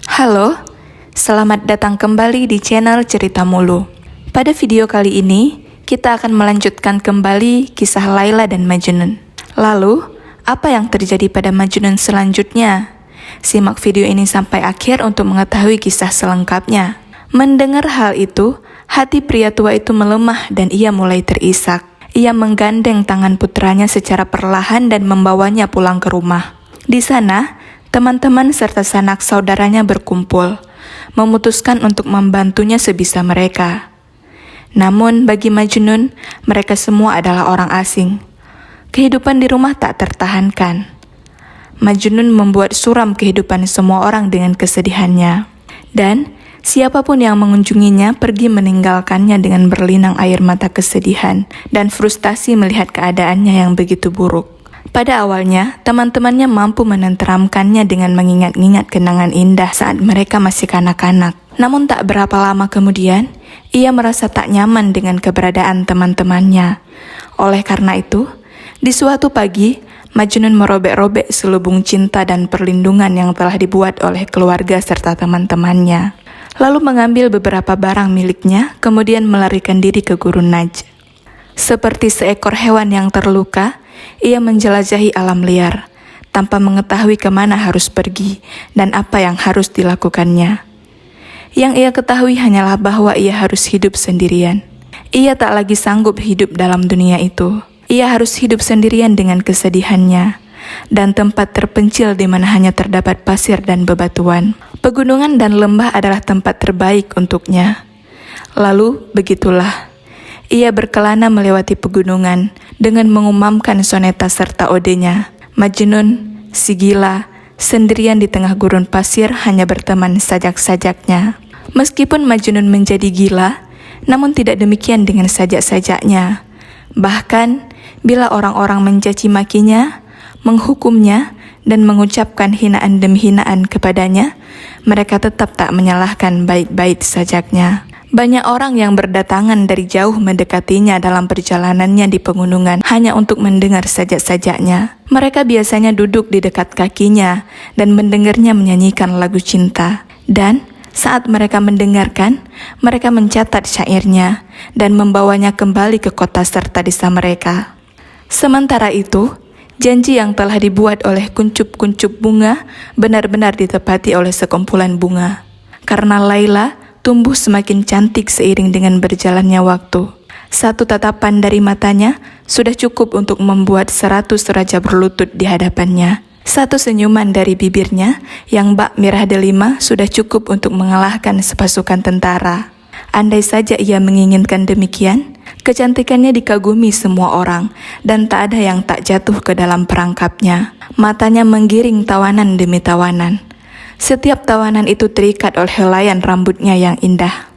Halo, selamat datang kembali di channel Cerita Mulu. Pada video kali ini, kita akan melanjutkan kembali kisah Laila dan Majnun. Lalu, apa yang terjadi pada Majnun selanjutnya? Simak video ini sampai akhir untuk mengetahui kisah selengkapnya. Mendengar hal itu, hati pria tua itu melemah dan ia mulai terisak. Ia menggandeng tangan putranya secara perlahan dan membawanya pulang ke rumah. Di sana, teman-teman serta sanak saudaranya berkumpul, memutuskan untuk membantunya sebisa mereka. Namun bagi Majnun, mereka semua adalah orang asing. Kehidupan di rumah tak tertahankan. Majnun membuat suram kehidupan semua orang dengan kesedihannya. Dan siapapun yang mengunjunginya pergi meninggalkannya dengan berlinang air mata kesedihan dan frustasi melihat keadaannya yang begitu buruk. Pada awalnya, teman-temannya mampu menenteramkannya dengan mengingat-ingat kenangan indah saat mereka masih kanak-kanak. Namun tak berapa lama kemudian, ia merasa tak nyaman dengan keberadaan teman-temannya. Oleh karena itu, di suatu pagi, Majnun merobek-robek selubung cinta dan perlindungan yang telah dibuat oleh keluarga serta teman-temannya. Lalu mengambil beberapa barang miliknya, kemudian melarikan diri ke Gurun Najd. Seperti seekor hewan yang terluka, ia menjelajahi alam liar, tanpa mengetahui kemana harus pergi dan apa yang harus dilakukannya. Yang ia ketahui hanyalah bahwa ia harus hidup sendirian. Ia tak lagi sanggup hidup dalam dunia itu. Ia harus hidup sendirian dengan kesedihannya, dan tempat terpencil di mana hanya terdapat pasir dan bebatuan. Pegunungan dan lembah adalah tempat terbaik untuknya. Lalu, begitulah. Ia berkelana melewati pegunungan dengan mengumamkan soneta serta odenya. Majnun, si gila, sendirian di tengah gurun pasir hanya berteman sajak-sajaknya. Meskipun Majnun menjadi gila, namun tidak demikian dengan sajak-sajaknya. Bahkan, bila orang-orang mencaci makinya, menghukumnya, dan mengucapkan hinaan demi hinaan kepadanya, mereka tetap tak menyalahkan bait-bait sajaknya. Banyak orang yang berdatangan dari jauh mendekatinya dalam perjalanannya di pegunungan hanya untuk mendengar sajak-sajaknya. Mereka biasanya duduk di dekat kakinya dan mendengarnya menyanyikan lagu cinta. Dan saat mereka mendengarkan, mereka mencatat syairnya dan membawanya kembali ke kota serta desa mereka. Sementara itu, janji yang telah dibuat oleh kuncup-kuncup bunga benar-benar ditepati oleh sekumpulan bunga. Karena Laila tumbuh semakin cantik seiring dengan berjalannya waktu. Satu tatapan dari matanya sudah cukup untuk membuat 100 raja berlutut di hadapannya. Satu senyuman dari bibirnya yang bak merah delima sudah cukup untuk mengalahkan sepasukan tentara. Andai saja ia menginginkan demikian, kecantikannya dikagumi semua orang dan tak ada yang tak jatuh ke dalam perangkapnya. Matanya menggiring tawanan demi tawanan. Setiap tawanan itu terikat oleh helaian rambutnya yang indah.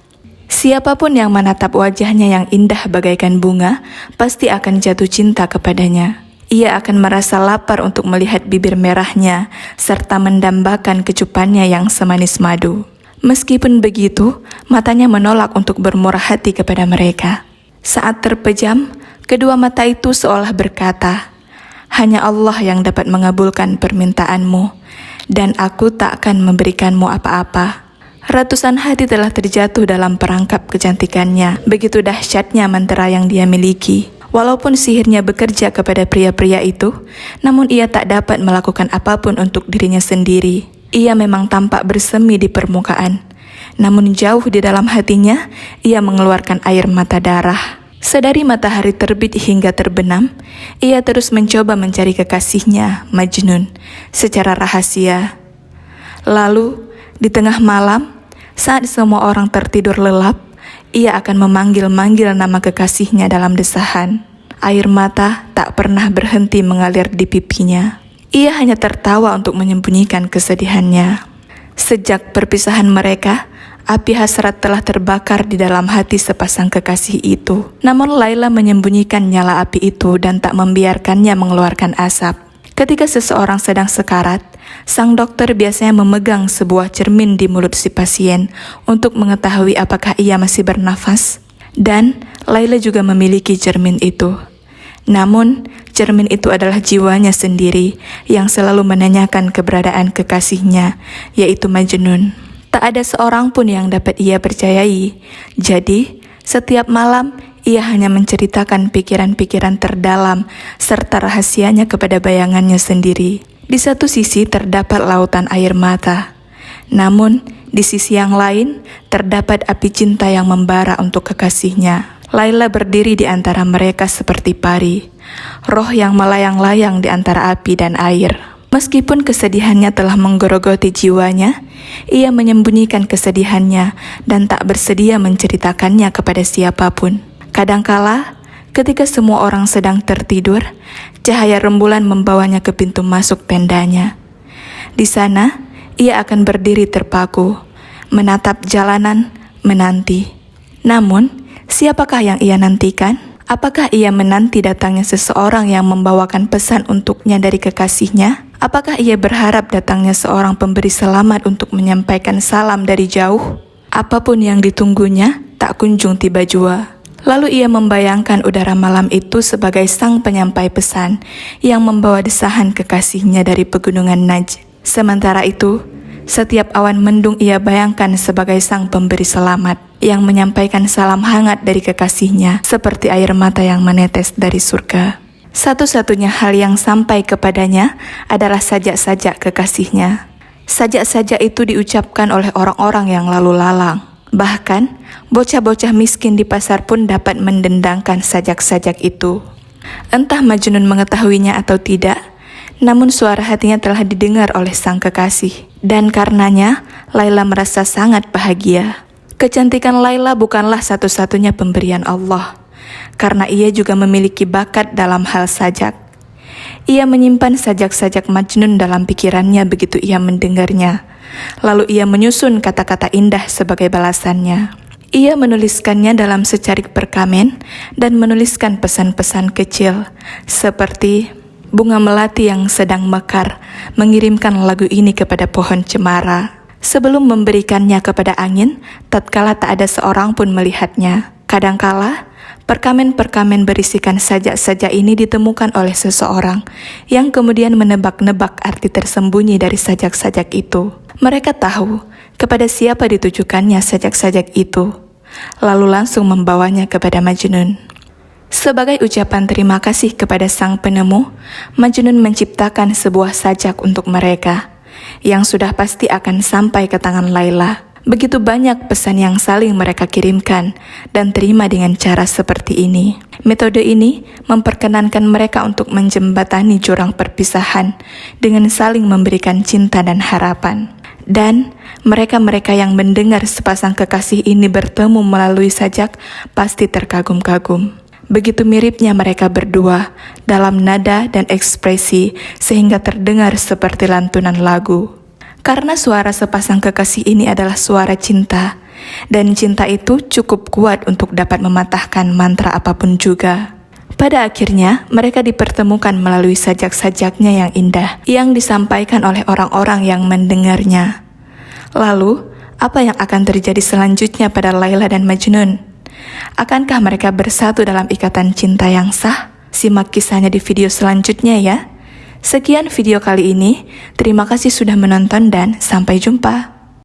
Siapapun yang menatap wajahnya yang indah bagaikan bunga, pasti akan jatuh cinta kepadanya. Ia akan merasa lapar untuk melihat bibir merahnya, serta mendambakan kecupannya yang semanis madu. Meskipun begitu, matanya menolak untuk bermurah hati kepada mereka. Saat terpejam, kedua mata itu seolah berkata, "Hanya Allah yang dapat mengabulkan permintaanmu, dan aku tak akan memberikanmu apa-apa." Ratusan hati telah terjatuh dalam perangkap kecantikannya. Begitu dahsyatnya mantra yang dia miliki. Walaupun sihirnya bekerja kepada pria-pria itu, namun ia tak dapat melakukan apapun untuk dirinya sendiri. Ia memang tampak bersemi di permukaan, namun jauh di dalam hatinya, ia mengeluarkan air mata darah. Sedari matahari terbit hingga terbenam, ia terus mencoba mencari kekasihnya, Majnun, secara rahasia. Lalu, di tengah malam, saat semua orang tertidur lelap, ia akan memanggil-manggil nama kekasihnya dalam desahan. Air mata tak pernah berhenti mengalir di pipinya. Ia hanya tertawa untuk menyembunyikan kesedihannya. Sejak perpisahan mereka, api hasrat telah terbakar di dalam hati sepasang kekasih itu. Namun Laila menyembunyikan nyala api itu dan tak membiarkannya mengeluarkan asap. Ketika seseorang sedang sekarat, sang dokter biasanya memegang sebuah cermin di mulut si pasien untuk mengetahui apakah ia masih bernafas. Dan Laila juga memiliki cermin itu. Namun, cermin itu adalah jiwanya sendiri yang selalu menanyakan keberadaan kekasihnya, yaitu Majnun. Tak ada seorang pun yang dapat ia percayai. Jadi, setiap malam ia hanya menceritakan pikiran-pikiran terdalam serta rahasianya kepada bayangannya sendiri. Di satu sisi terdapat lautan air mata, namun di sisi yang lain terdapat api cinta yang membara untuk kekasihnya. Laila berdiri di antara mereka seperti pari, roh yang melayang-layang di antara api dan air. Meskipun kesedihannya telah menggerogoti jiwanya, ia menyembunyikan kesedihannya dan tak bersedia menceritakannya kepada siapapun. Kadangkala, ketika semua orang sedang tertidur, cahaya rembulan membawanya ke pintu masuk tendanya. Di sana, ia akan berdiri terpaku, menatap jalanan, menanti. Namun, siapakah yang ia nantikan? Apakah ia menanti datangnya seseorang yang membawakan pesan untuknya dari kekasihnya? Apakah ia berharap datangnya seorang pemberi selamat untuk menyampaikan salam dari jauh? Apapun yang ditunggunya, tak kunjung tiba jua. Lalu ia membayangkan udara malam itu sebagai sang penyampai pesan yang membawa desahan kekasihnya dari pegunungan Najd. Sementara itu, setiap awan mendung ia bayangkan sebagai sang pemberi selamat yang menyampaikan salam hangat dari kekasihnya seperti air mata yang menetes dari surga. Satu-satunya hal yang sampai kepadanya adalah sajak-sajak kekasihnya. Sajak-sajak itu diucapkan oleh orang-orang yang lalu lalang. Bahkan, bocah-bocah miskin di pasar pun dapat mendendangkan sajak-sajak itu. Entah Majnun mengetahuinya atau tidak, namun suara hatinya telah didengar oleh sang kekasih. Dan karenanya, Laila merasa sangat bahagia. Kecantikan Laila bukanlah satu-satunya pemberian Allah, karena ia juga memiliki bakat dalam hal sajak. Ia menyimpan sajak-sajak Majnun dalam pikirannya begitu ia mendengarnya. Lalu ia menyusun kata-kata indah sebagai balasannya. Ia menuliskannya dalam secarik perkamen dan menuliskan pesan-pesan kecil seperti bunga melati yang sedang mekar mengirimkan lagu ini kepada pohon cemara. Sebelum memberikannya kepada angin, tatkala tak ada seorang pun melihatnya. Kadangkala, perkamen-perkamen berisikan sajak-sajak ini ditemukan oleh seseorang yang kemudian menebak-nebak arti tersembunyi dari sajak-sajak itu. Mereka tahu kepada siapa ditujukannya sajak-sajak itu, lalu langsung membawanya kepada Majnun. Sebagai ucapan terima kasih kepada sang penemu, Majnun menciptakan sebuah sajak untuk mereka, yang sudah pasti akan sampai ke tangan Laila. Begitu banyak pesan yang saling mereka kirimkan dan terima dengan cara seperti ini. Metode ini memperkenankan mereka untuk menjembatani jurang perpisahan dengan saling memberikan cinta dan harapan. Dan mereka-mereka yang mendengar sepasang kekasih ini bertemu melalui sajak pasti terkagum-kagum. Begitu miripnya mereka berdua dalam nada dan ekspresi sehingga terdengar seperti lantunan lagu. Karena suara sepasang kekasih ini adalah suara cinta, dan cinta itu cukup kuat untuk dapat mematahkan mantra apapun juga. Pada akhirnya, mereka dipertemukan melalui sajak-sajaknya yang indah, yang disampaikan oleh orang-orang yang mendengarnya. Lalu, apa yang akan terjadi selanjutnya pada Laila dan Majnun? Akankah mereka bersatu dalam ikatan cinta yang sah? Simak kisahnya di video selanjutnya ya. Sekian video kali ini, terima kasih sudah menonton dan sampai jumpa.